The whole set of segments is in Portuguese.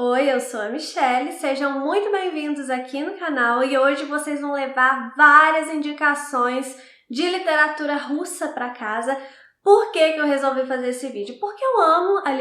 Oi, eu sou a Michelle, sejam muito bem-vindos aqui no canal e hoje vocês vão levar várias indicações de literatura russa para casa. Por que que eu resolvi fazer esse vídeo? Porque eu amo a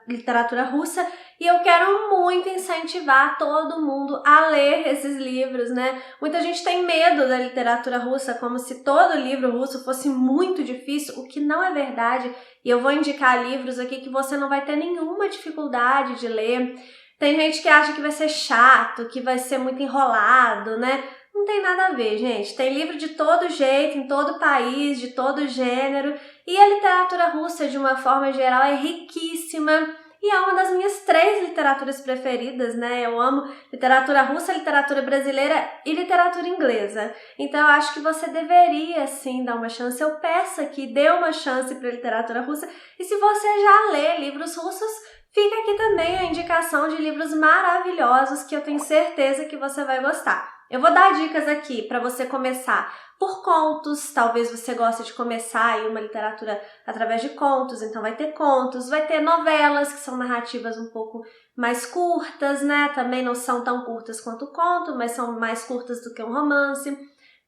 literatura russa e eu quero muito incentivar todo mundo a ler esses livros, né? Muita gente tem medo da literatura russa, como se todo livro russo fosse muito difícil, o que não é verdade. E eu vou indicar livros aqui que você não vai ter nenhuma dificuldade de ler. Tem gente que acha que vai ser chato, que vai ser muito enrolado, né? Não tem nada a ver, gente. Tem livro de todo jeito, em todo país, de todo gênero. E a literatura russa, de uma forma geral, é riquíssima. E é uma das minhas 3 literaturas preferidas, né? Eu amo literatura russa, literatura brasileira e literatura inglesa. Então eu acho que você deveria, sim, dar uma chance. Eu peço aqui, dê uma chance para a literatura russa. E se você já lê livros russos, fica aqui também a indicação de livros maravilhosos que eu tenho certeza que você vai gostar. Eu vou dar dicas aqui para você começar por contos, talvez você goste de começar aí uma literatura através de contos, então vai ter contos, vai ter novelas, que são narrativas um pouco mais curtas, né? Também não são tão curtas quanto o conto, mas são mais curtas do que um romance.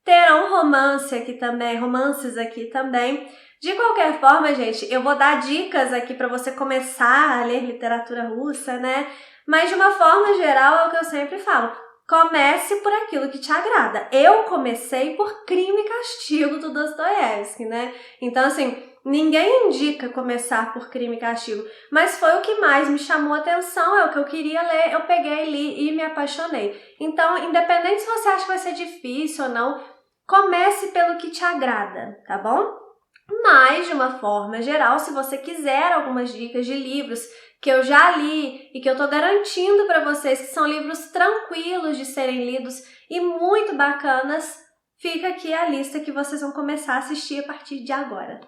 Terão romances aqui também. De qualquer forma, gente, eu vou dar dicas aqui para você começar a ler literatura russa, né? Mas de uma forma geral é o que eu sempre falo. Comece por aquilo que te agrada. Eu comecei por Crime e Castigo do Dostoiévski, né? Então, assim, ninguém indica começar por Crime e Castigo, mas foi o que mais me chamou a atenção, é o que eu queria ler, eu peguei, li e me apaixonei. Então, independente se você acha que vai ser difícil ou não, comece pelo que te agrada, tá bom? Mas, de uma forma geral, se você quiser algumas dicas de livros que eu já li e que eu tô garantindo para vocês que são livros tranquilos de serem lidos e muito bacanas, fica aqui a lista que vocês vão começar a assistir a partir de agora.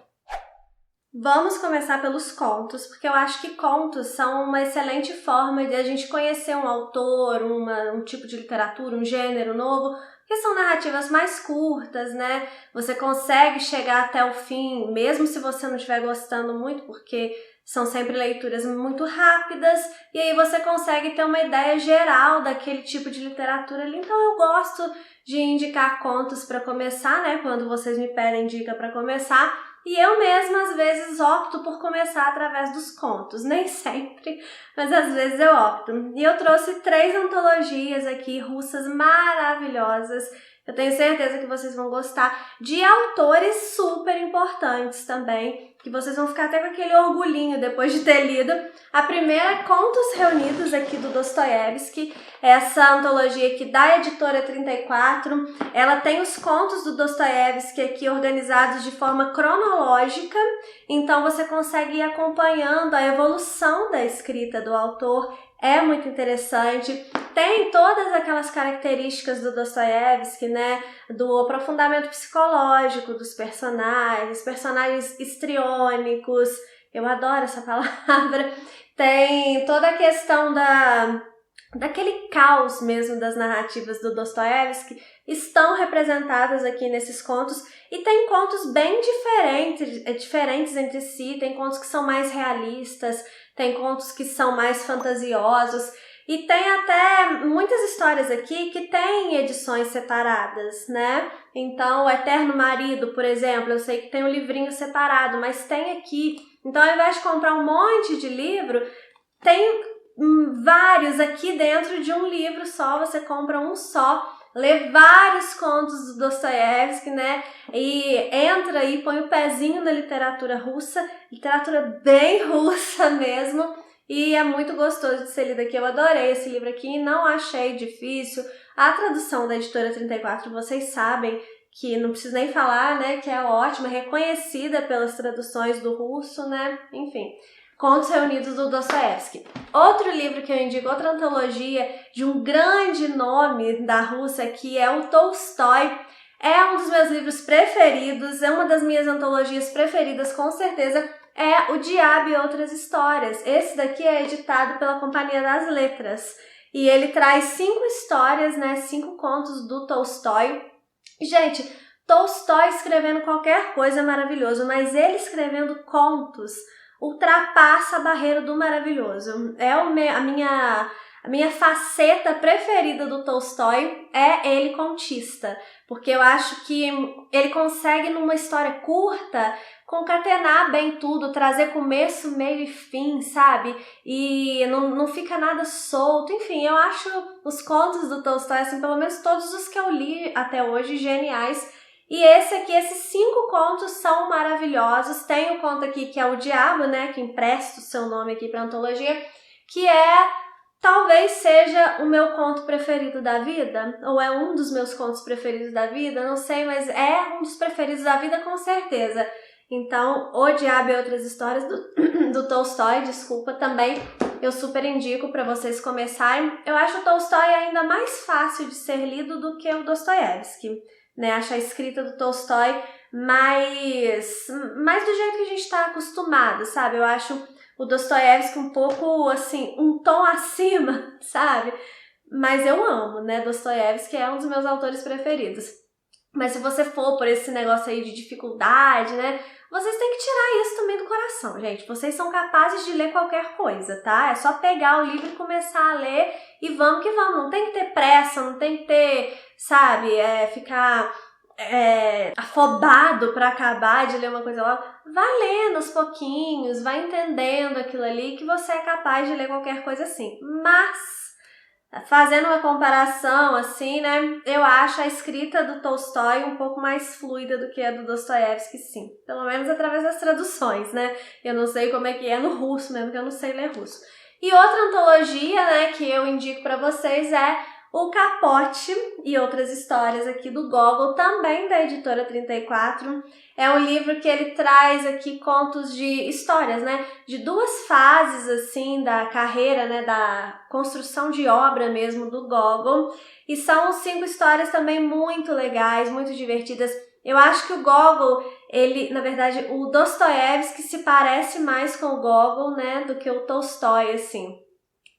Vamos começar pelos contos, porque eu acho que contos são uma excelente forma de a gente conhecer um autor, um tipo de literatura, um gênero novo, porque são narrativas mais curtas, né? Você consegue chegar até o fim, mesmo se você não estiver gostando muito, porque são sempre leituras muito rápidas, e aí você consegue ter uma ideia geral daquele tipo de literatura ali. Então eu gosto de indicar contos para começar, né? Quando vocês me pedem dica para começar, e eu mesma, às vezes, opto por começar através dos contos. Nem sempre, mas às vezes eu opto. E eu trouxe 3 antologias aqui, russas maravilhosas. Eu tenho certeza que vocês vão gostar, de autores super importantes também, que vocês vão ficar até com aquele orgulhinho depois de ter lido. A primeira é Contos Reunidos, aqui do Dostoiévski, essa antologia aqui da editora 34. Ela tem os contos do Dostoiévski aqui organizados de forma cronológica, então você consegue ir acompanhando a evolução da escrita do autor. É muito interessante, tem todas aquelas características do Dostoiévski, né, do aprofundamento psicológico dos personagens histriônicos, eu adoro essa palavra, tem toda a questão daquele caos mesmo das narrativas do Dostoiévski, estão representadas aqui nesses contos, e tem contos bem diferentes entre si, tem contos que são mais realistas, tem contos que são mais fantasiosos, e tem até muitas histórias aqui que têm edições separadas, né? Então, O Eterno Marido, por exemplo, eu sei que tem um livrinho separado, mas tem aqui. Então, ao invés de comprar um monte de livro, tem vários aqui dentro de um livro só, você compra um só, lê vários contos do Dostoiévski, né? E entra e põe o pezinho na literatura russa, literatura bem russa mesmo, e é muito gostoso de ser lido aqui. Eu adorei esse livro aqui, não achei difícil. A tradução da editora 34, vocês sabem que não preciso nem falar, né? Que é ótima, reconhecida pelas traduções do russo, né? Enfim. Contos Reunidos do Dostoiévski. Outro livro que eu indico, outra antologia de um grande nome da Rússia, que é o Tolstói. É um dos meus livros preferidos, é uma das minhas antologias preferidas, com certeza, é O Diabo e Outras Histórias. Esse daqui é editado pela Companhia das Letras. E ele traz 5 histórias, né, 5 contos do Tolstói. Gente, Tolstói escrevendo qualquer coisa é maravilhoso, mas ele escrevendo contos, ultrapassa a barreira do maravilhoso. A minha faceta preferida do Tolstói é ele contista, porque eu acho que ele consegue, numa história curta, concatenar bem tudo, trazer começo, meio e fim, sabe? E não fica nada solto. Enfim, eu acho os contos do Tolstói, assim, pelo menos todos os que eu li até hoje, geniais. E esses 5 contos são maravilhosos. Tem um conto aqui que é O Diabo, né, que empresta o seu nome aqui para a antologia, que talvez seja o meu conto preferido da vida, ou é um dos meus contos preferidos da vida, não sei, mas é um dos preferidos da vida com certeza. Então, O Diabo e Outras Histórias do Tolstói, desculpa, também eu super indico para vocês começarem. Eu acho o Tolstói ainda mais fácil de ser lido do que o Dostoiévski, né? Acho a escrita do Tolstói mais do jeito que a gente está acostumado, sabe? Eu acho o Dostoiévski um pouco, assim, um tom acima, sabe? Mas eu amo, né? Dostoiévski é um dos meus autores preferidos. Mas se você for por esse negócio aí de dificuldade, né? Vocês têm que tirar isso também do coração, gente. Vocês são capazes de ler qualquer coisa, tá? É só pegar o livro e começar a ler e vamos que vamos. Não tem que ter pressa, não tem que ter, sabe, ficar afobado para acabar de ler uma coisa logo. Vai lendo aos pouquinhos, vai entendendo aquilo ali que você é capaz de ler qualquer coisa assim. Mas, fazendo uma comparação assim, né, eu acho a escrita do Tolstói um pouco mais fluida do que a do Dostoiévski, sim. Pelo menos através das traduções, né? Eu não sei como é que é no russo mesmo, que eu não sei ler russo. E outra antologia, né, que eu indico para vocês é O Capote e Outras Histórias aqui do Gogol, também da editora 34. É um livro que ele traz aqui contos de histórias, né? De 2 fases, assim, da carreira, né? Da construção de obra mesmo do Gogol. E são 5 histórias também muito legais, muito divertidas. Eu acho que o Gogol, na verdade, o Dostoiévski se parece mais com o Gogol, né? Do que o Tolstói, assim.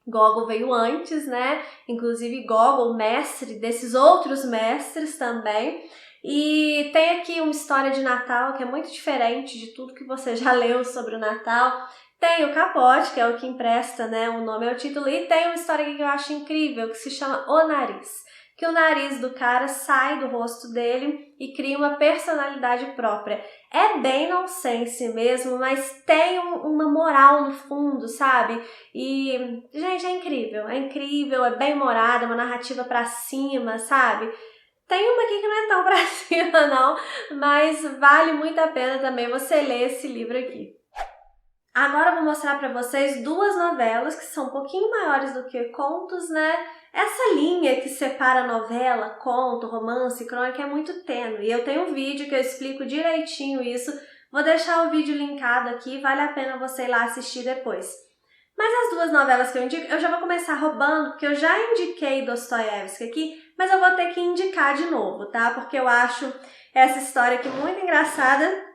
Gogol veio antes, né? Inclusive Gogol, mestre desses outros mestres também. E tem aqui uma história de Natal que é muito diferente de tudo que você já leu sobre o Natal. Tem o Capote, que é o que empresta, né, o nome ao título, e tem uma história aqui que eu acho incrível, que se chama O Nariz. Que o nariz do cara sai do rosto dele e cria uma personalidade própria. É bem nonsense mesmo, mas tem uma moral no fundo, sabe? E, gente, é incrível, é bem humorada, uma narrativa pra cima, sabe? Tem uma aqui que não é tão pra cima não, mas vale muito a pena também você ler esse livro aqui. Agora eu vou mostrar pra vocês 2 novelas que são um pouquinho maiores do que contos, né? Essa linha que separa novela, conto, romance, crônica é muito tênue. E eu tenho um vídeo que eu explico direitinho isso. Vou deixar o vídeo linkado aqui, vale a pena você ir lá assistir depois. Mas as 2 novelas que eu indico, eu já vou começar roubando, porque eu já indiquei Dostoiévski aqui, mas eu vou ter que indicar de novo, tá? Porque eu acho essa história aqui muito engraçada.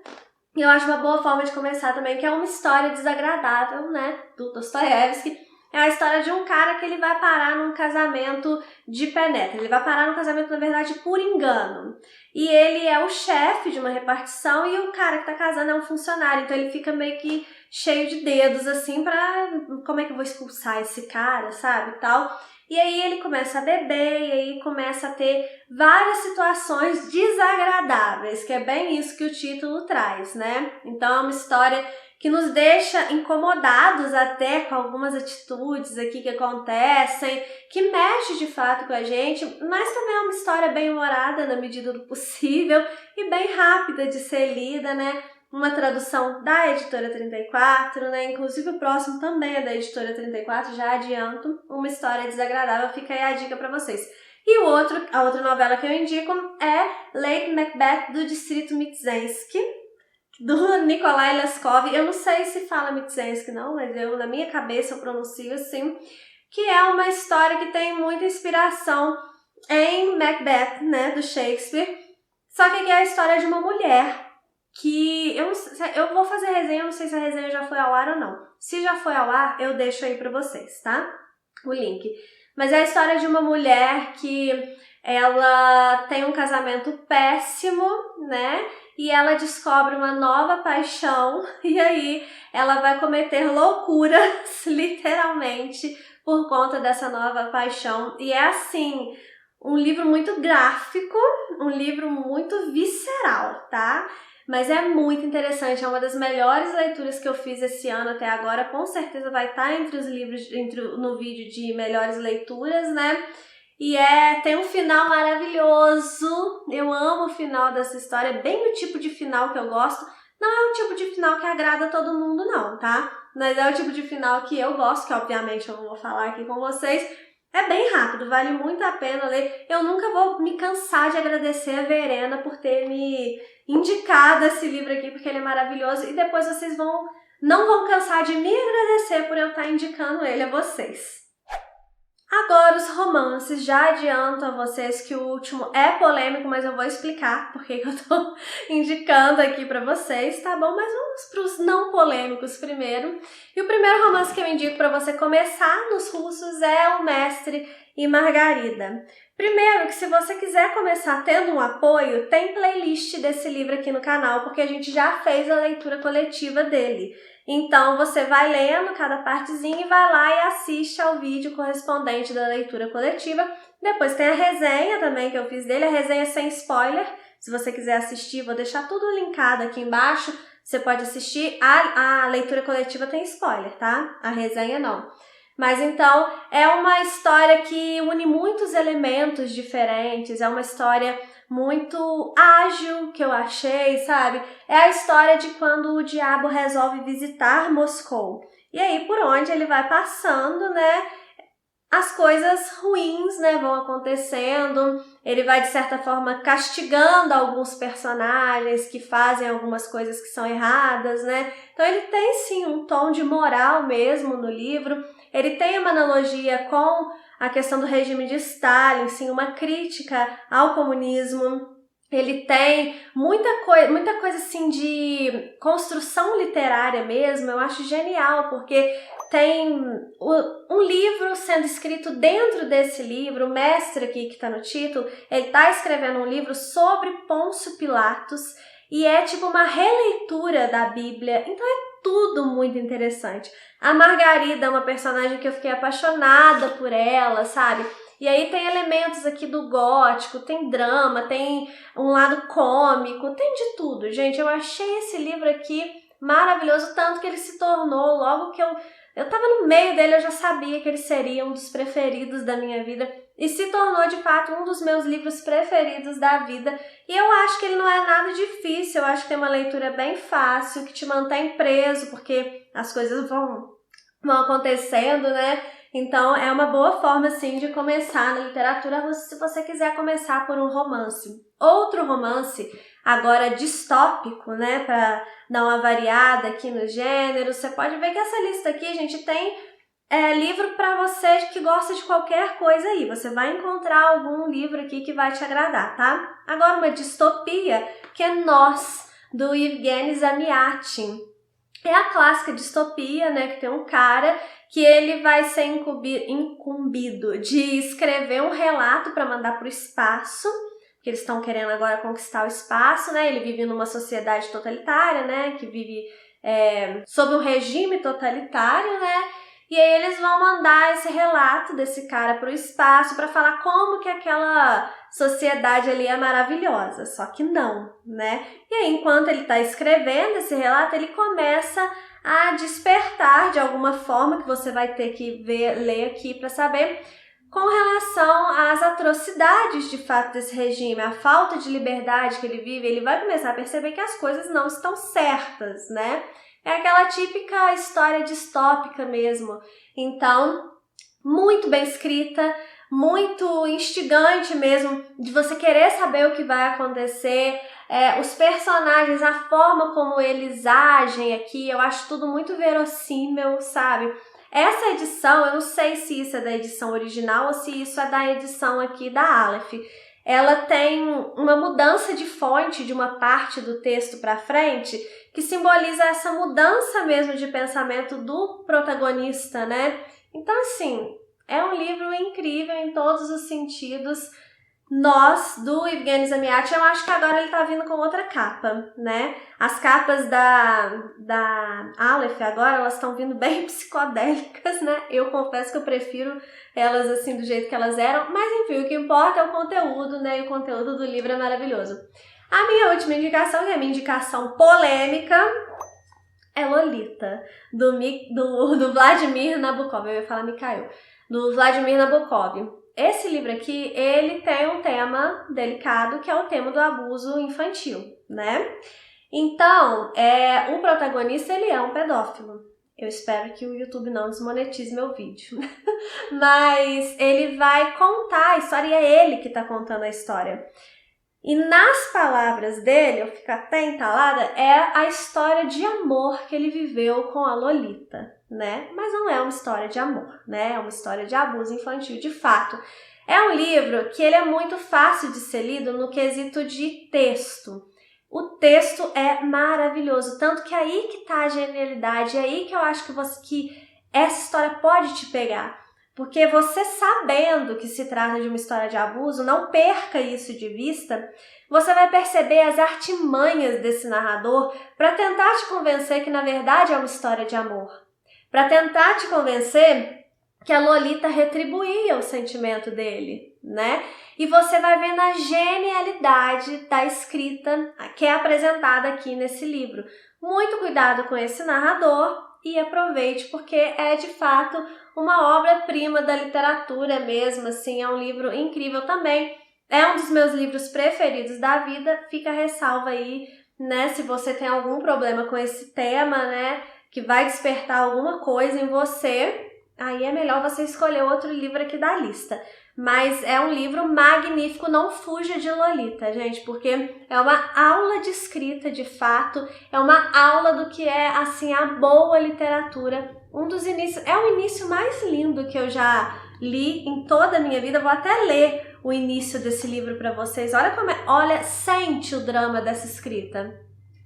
E eu acho uma boa forma de começar também, que é uma história desagradável, né, do Dostoiévski. É a história de um cara que ele vai parar num casamento de penetra. Ele vai parar num casamento, na verdade, por engano. E ele é o chefe de uma repartição e o cara que tá casando é um funcionário. Então ele fica meio que cheio de dedos, assim, pra... Como é que eu vou expulsar esse cara, sabe, tal. E aí ele começa a beber e aí começa a ter várias situações desagradáveis, que é bem isso que o título traz, né? Então é uma história que nos deixa incomodados até com algumas atitudes aqui que acontecem, que mexe de fato com a gente, mas também é uma história bem humorada na medida do possível e bem rápida de ser lida, né? Uma tradução da editora 34, né? Inclusive o próximo também é da editora 34, já adianto, uma história desagradável, fica aí a dica para vocês. E a outra novela que eu indico é Lady Macbeth do Distrito Mtsensk, do Nikolai Leskov. Eu não sei se fala Mtsensk não, mas na minha cabeça eu pronuncio assim, que é uma história que tem muita inspiração em Macbeth, né, do Shakespeare, só que aqui é a história de uma mulher que eu vou fazer resenha, eu não sei se a resenha já foi ao ar ou não. Se já foi ao ar, eu deixo aí pra vocês, tá? O link. Mas é a história de uma mulher que ela tem um casamento péssimo, né? e ela descobre uma nova paixão e aí ela vai cometer loucuras, literalmente, por conta dessa nova paixão. E é assim, um livro muito gráfico, um livro muito visceral, tá? Mas é muito interessante, é uma das melhores leituras que eu fiz esse ano até agora, com certeza vai estar entre os livros, no vídeo de melhores leituras, né? E tem um final maravilhoso, eu amo o final dessa história, é bem o tipo de final que eu gosto. Não é o tipo de final que agrada a todo mundo não, tá? Mas é o tipo de final que eu gosto, que obviamente eu não vou falar aqui com vocês. É bem rápido, vale muito a pena ler. Eu nunca vou me cansar de agradecer a Verena por ter me indicado esse livro aqui, porque ele é maravilhoso. E depois vocês não vão cansar de me agradecer por eu estar indicando ele a vocês. Agora os romances, já adianto a vocês que o último é polêmico, mas eu vou explicar porque eu tô indicando aqui pra vocês, tá bom? Mas vamos pros não polêmicos primeiro. E o primeiro romance que eu indico pra você começar nos russos é O Mestre e Margarida. Primeiro, que se você quiser começar tendo um apoio, tem playlist desse livro aqui no canal, porque a gente já fez a leitura coletiva dele. Então, você vai lendo cada partezinha e vai lá e assiste ao vídeo correspondente da leitura coletiva. Depois tem a resenha também que eu fiz dele, a resenha sem spoiler. Se você quiser assistir, vou deixar tudo linkado aqui embaixo. Você pode assistir. A leitura coletiva tem spoiler, tá? A resenha não. Mas então, é uma história que une muitos elementos diferentes, é uma história muito ágil que eu achei, sabe? É a história de quando o diabo resolve visitar Moscou. E aí, por onde ele vai passando, né? As coisas ruins, né, vão acontecendo. Ele vai, de certa forma, castigando alguns personagens que fazem algumas coisas que são erradas, né? Então, ele tem, sim, um tom de moral mesmo no livro. Ele tem uma analogia com a questão do regime de Stalin, sim, uma crítica ao comunismo. Ele tem muita coisa assim de construção literária mesmo, eu acho genial, porque tem um livro sendo escrito dentro desse livro, o mestre aqui que está no título, ele está escrevendo um livro sobre Pôncio Pilatos e é tipo uma releitura da Bíblia, então é tudo muito interessante. A Margarida é uma personagem que eu fiquei apaixonada por ela, sabe? E aí tem elementos aqui do gótico, tem drama, tem um lado cômico, tem de tudo, gente. Eu achei esse livro aqui maravilhoso, tanto que ele se tornou, logo que eu tava no meio dele, eu já sabia que ele seria um dos preferidos da minha vida e se tornou, de fato, um dos meus livros preferidos da vida. E eu acho que ele não é nada difícil, eu acho que tem uma leitura bem fácil, que te mantém preso, porque as coisas vão acontecendo, né? Então, é uma boa forma, sim, de começar na literatura russa, se você quiser começar por um romance. Outro romance, agora distópico, né, para dar uma variada aqui no gênero. Você pode ver que essa lista aqui, gente, tem livro para você que gosta de qualquer coisa aí. Você vai encontrar algum livro aqui que vai te agradar, tá? Agora, uma distopia, que é Nós, do Evgeny Zamyatin. É a clássica distopia, né, que tem um cara que ele vai ser incumbido de escrever um relato para mandar para o espaço, porque eles estão querendo agora conquistar o espaço, né? Ele vive numa sociedade totalitária, né, que vive sob um regime totalitário, né? E aí eles vão mandar esse relato desse cara para o espaço para falar como que aquela sociedade ali é maravilhosa, só que não, né? E aí, enquanto ele está escrevendo esse relato, ele começa a despertar de alguma forma, que você vai ter que ler aqui para saber, com relação às atrocidades de fato desse regime, a falta de liberdade que ele vive. Ele vai começar a perceber que as coisas não estão certas, né? É aquela típica história distópica mesmo. Então, muito bem escrita, muito instigante mesmo, de você querer saber o que vai acontecer. Os personagens, a forma como eles agem aqui, eu acho tudo muito verossímil, sabe? Essa edição, eu não sei se isso é da edição original ou se isso é da edição aqui da Aleph. Ela tem uma mudança de fonte de uma parte do texto para frente, que simboliza essa mudança mesmo de pensamento do protagonista, né? Então, assim, é um livro incrível em todos os sentidos. Nós, do Evgeny Zamyatin, eu acho que agora ele tá vindo com outra capa, né? As capas da Aleph agora, elas estão vindo bem psicodélicas, né? Eu confesso que eu prefiro elas assim do jeito que elas eram, mas enfim, o que importa é o conteúdo, né? E o conteúdo do livro é maravilhoso. A minha última indicação, que é a minha indicação polêmica, é Lolita, do Vladimir Nabokov. Eu ia falar Mikhail. Do Vladimir Nabokov. Esse livro aqui, ele tem um tema delicado, que é o tema do abuso infantil, né? Então, o protagonista, ele é um pedófilo. Eu espero que o YouTube não desmonetize meu vídeo. Mas ele vai contar a história, e é ele que tá contando a história. E nas palavras dele, eu fico até entalada, é a história de amor que ele viveu com a Lolita, né? Mas não é uma história de amor, né? É uma história de abuso infantil, de fato. É um livro que ele é muito fácil de ser lido no quesito de texto. O texto é maravilhoso, tanto que é aí que tá a genialidade, é aí que eu acho que essa história pode te pegar. Porque você sabendo que se trata de uma história de abuso, não perca isso de vista, você vai perceber as artimanhas desse narrador para tentar te convencer que na verdade é uma história de amor. Para tentar te convencer que a Lolita retribuía o sentimento dele, né? E você vai ver na genialidade da escrita que é apresentada aqui nesse livro. Muito cuidado com esse narrador e aproveite, porque é de fato uma obra-prima da literatura mesmo, assim, é um livro incrível também. É um dos meus livros preferidos da vida, fica a ressalva aí, né, se você tem algum problema com esse tema, né, que vai despertar alguma coisa em você, aí é melhor você escolher outro livro aqui da lista. Mas é um livro magnífico, não fuja de Lolita, gente, porque é uma aula de escrita, de fato, é uma aula do que é, assim, a boa literatura. Um dos inícios, é o início mais lindo que eu já li em toda a minha vida. Vou até ler o início desse livro para vocês. Olha como olha, sente o drama dessa escrita.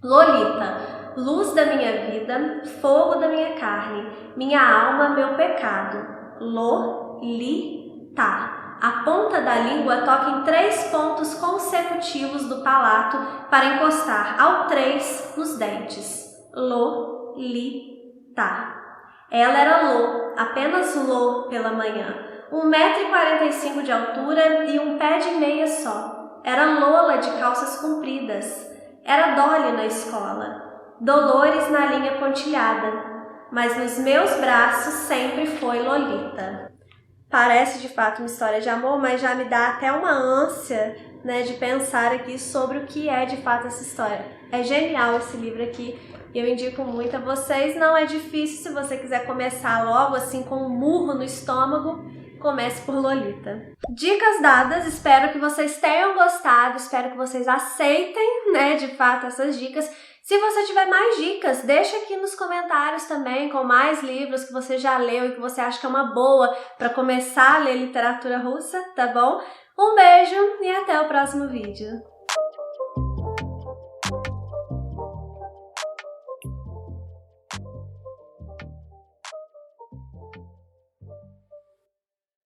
Lolita, luz da minha vida, fogo da minha carne, minha alma, meu pecado. Lolita. A ponta da língua toca em 3 pontos consecutivos do palato para encostar ao 3 nos dentes. Lolita. Ela era Lô, apenas Lô pela manhã. 1,45 m de altura e um pé de meia só. Era Lola de calças compridas. Era Dolly na escola. Dolores na linha pontilhada. Mas nos meus braços sempre foi Lolita. Parece de fato uma história de amor, mas já me dá até uma ânsia, né, de pensar aqui sobre o que é de fato essa história. É genial esse livro aqui, eu indico muito a vocês. Não é difícil, se você quiser começar logo assim com um murro no estômago, comece por Lolita. Dicas dadas, espero que vocês tenham gostado, espero que vocês aceitem, né, de fato essas dicas. Se você tiver mais dicas, deixa aqui nos comentários também com mais livros que você já leu e que você acha que é uma boa para começar a ler literatura russa, tá bom? Um beijo e até o próximo vídeo.